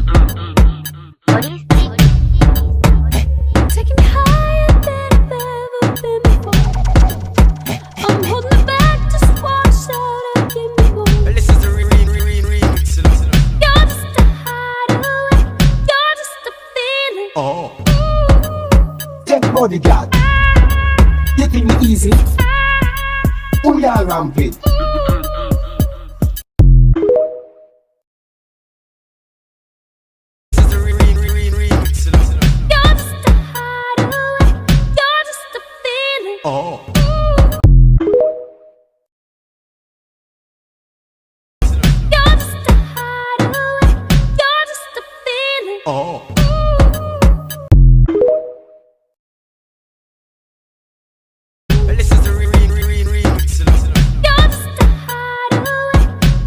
What do you think? Taking me higher than I've ever been before. I'm holding it back, just watch out and give me more. This is the remix. You're just a hideaway, you're just a feeling. Oh. Take bodyguard. Taking me easy. Pull your rampage. This is the remix. You're just a hideaway, you're just a feeling. Oh. You're just a hideaway, you're just a feeling. Oh. This is the remix. You're just a hideaway,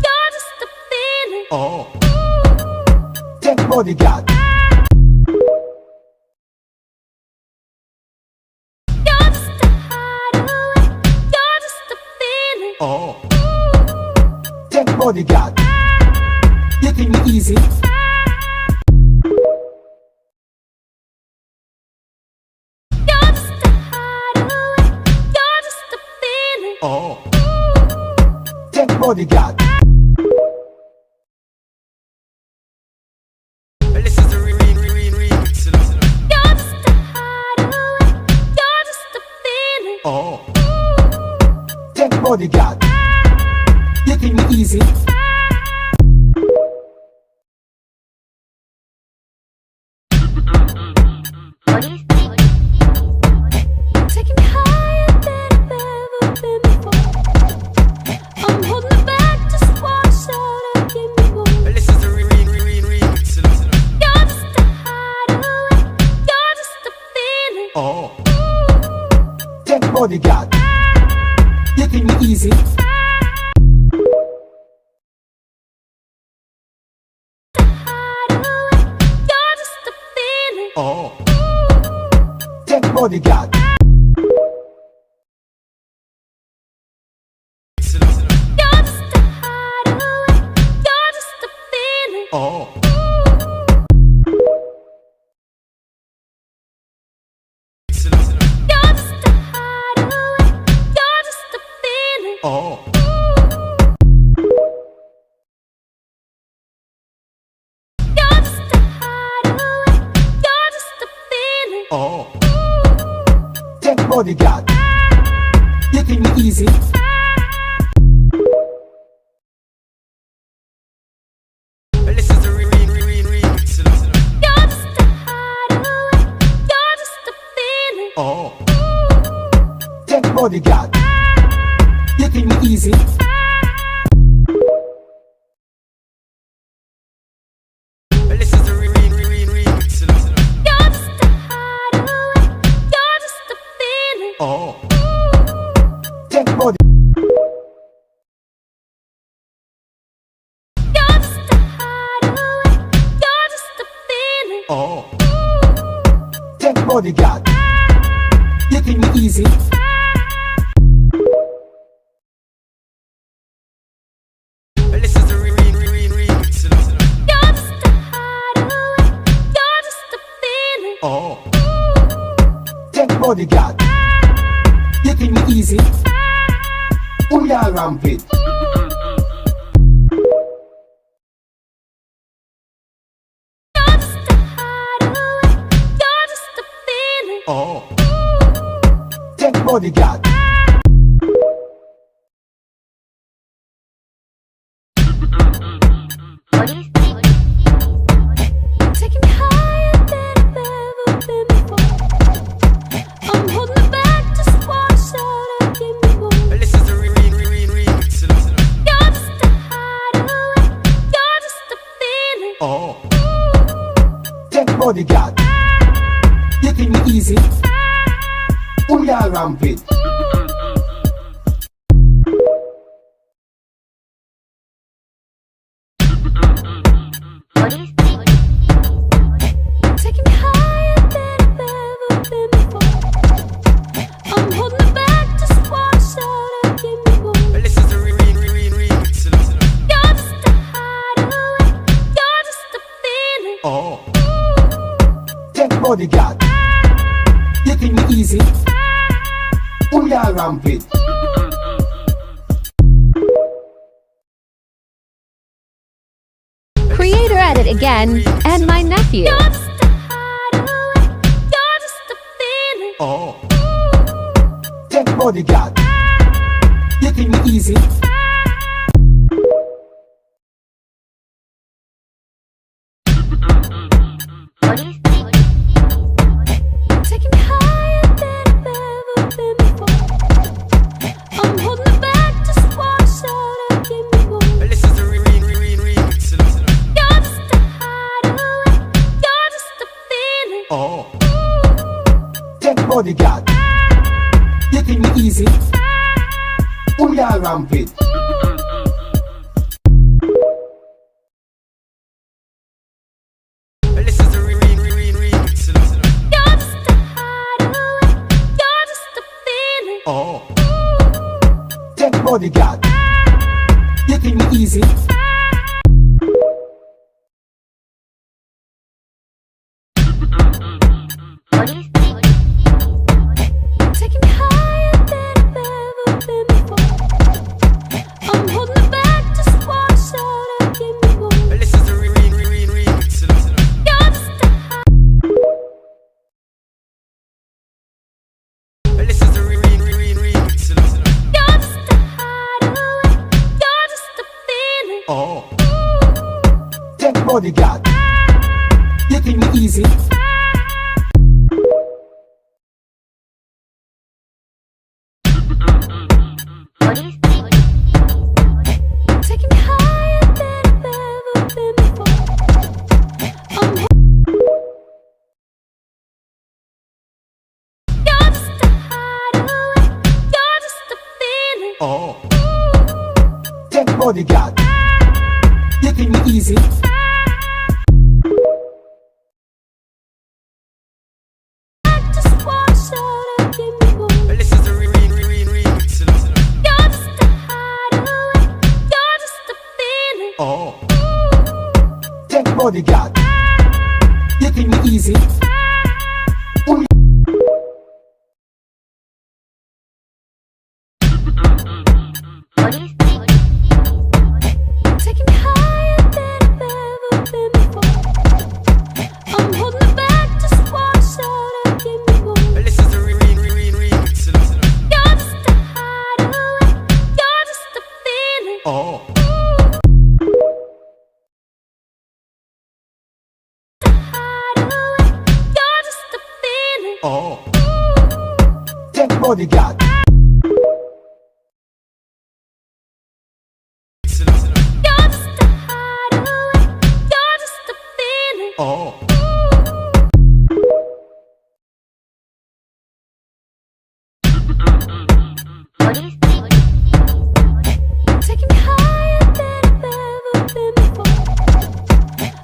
you're just a feeling. Oh. Take bodyguard. You're just a hideaway, you're just a feeling. Oh. Take bodyguard. Taking me easy. You're just a hideaway, you're just a feeling. Oh. Take bodyguard. This is the remix. You're just a hideaway, you're just a feeling. Oh. Take bodyguard. Taking me easy. What do you think? Taking me higher than I've ever been before. I'm holding it back, just watch out and give me more. This is the remix. You're just a hideaway, you're just a feeling. Oh. Take bodyguard. Taking me easy. Hideaway, you're just a feeling. Oh. Take bodyguard. You're just a hideaway, you're just a feeling. Oh. You're just a hideaway, you're just a feeling. Oh. You're just a hideaway, you're just a feeling. Oh. Take bodyguard. Taking me easy. This is the remix. You're just a hideaway, you're just a feeling. Oh. Take bodyguard. Taking me easy. This is the remix. You're just a hideaway, you're just a feeling. Oh. Take body. You're just a hideaway, you're just a feeling. Oh. Take bodyguard. Taking me easy. This is the remix. You're just a hideaway, you're just a feeling. Oh. Take bodyguard. Taking me easy. Pull your rampage. You're just a hideaway, you're just a feeling. Oh. Take bodyguard. What do you think? Taking me higher than I've ever been before. I'm holding it back, just watch out and give me more. This is the remix. You're just a hideaway, you're just a feeling. Oh. Take bodyguard. Taking me easy. Pull your rampage. What do you think? Taking me higher than I've ever been before. I'm holding it back, just watch out and give me more. This is the remix. You're just a hideaway, you're just a feeling. bodyguard. You think me easy? Who ya rampant? Creator edit again, and my nephew. You're just a hideaway. You're just a feeling. Oh. Take bodyguard. You think me easy? What do you think? Taking me higher than I've ever been before. I'm holding it back, just watch out and give me more. This is the remix. You're just a hideaway. You're just a feeling. Oh. Take bodyguard. You think me easy? Who ya rampant? This is the remix. You're just a hideaway. You're just a feeling. Oh. Take bodyguard. You think me easy? What do you think? Taking me higher than I've ever been before. I'm holding it back, just watch out and give me more. This is the remix. You're just a This is the remix. You're just a hideaway. You're just a feeling. Oh. Take bodyguard. You think me easy? What do you think? Taking me higher than I've ever been before. I'm You're just a hideaway. You're just a feeling. Oh. Take bodyguard. You think me easy? Just watch out and give me more. This is the remix. You're just a hideaway. You're just a feeling. Oh. Take bodyguard. You think me easy? Who What do you think? Taking me higher than I've ever been before. I'm holding it back, just watch out and give me more. This is the remix. You're just a hideaway. You're just a feeling. Oh. Hideaway. You're just a feeling. Oh. Take bodyguard. You're just a hideaway. You're just a feeling. Oh. What do you think? Taking me higher than I've ever been before.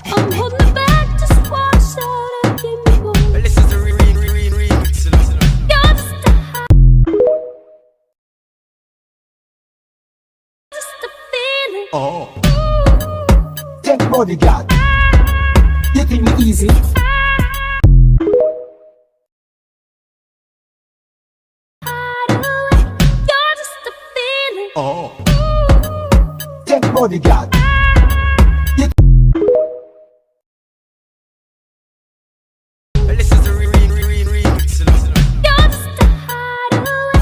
I'm holding it back, just watch out and give me more. This is the remix. You're just a just a feeling. Oh. Take bodyguard. You think me easy? Hideaway. You're just a feeling. Oh. Take bodyguard. This is the remix. You're just a hideaway.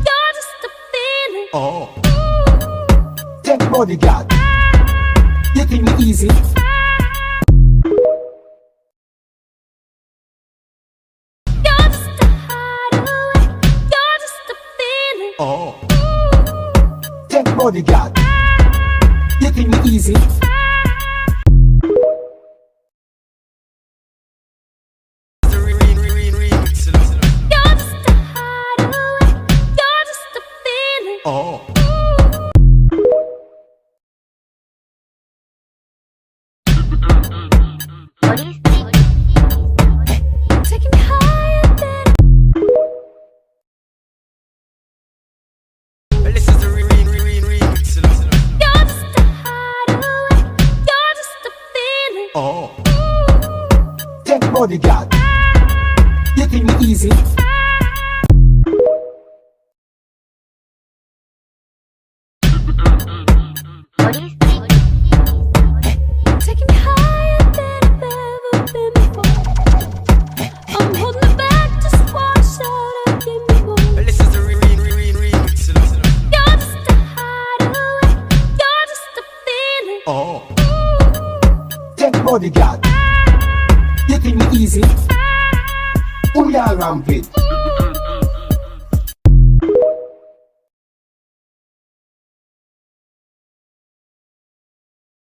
You're just a feeling. Oh. Take bodyguard. You think me easy? You're just a hideaway. You're just a feeling. Oh. Take bodyguard. You think me easy? The remix. You're just a hideaway. You're just a feeling. Oh. What do you think? Taking me higher than This is the remix. You're just a hideaway. You're just a feeling. Oh. Take bodyguard. You think me easy? What do you think? Taking me higher than I've ever been before. I'm holding it back, just watch out and give me more. This is the remix. You're just a hideaway, you're just a feeling. Oh. Take bodyguard. You think me easy? Who y'all rampant?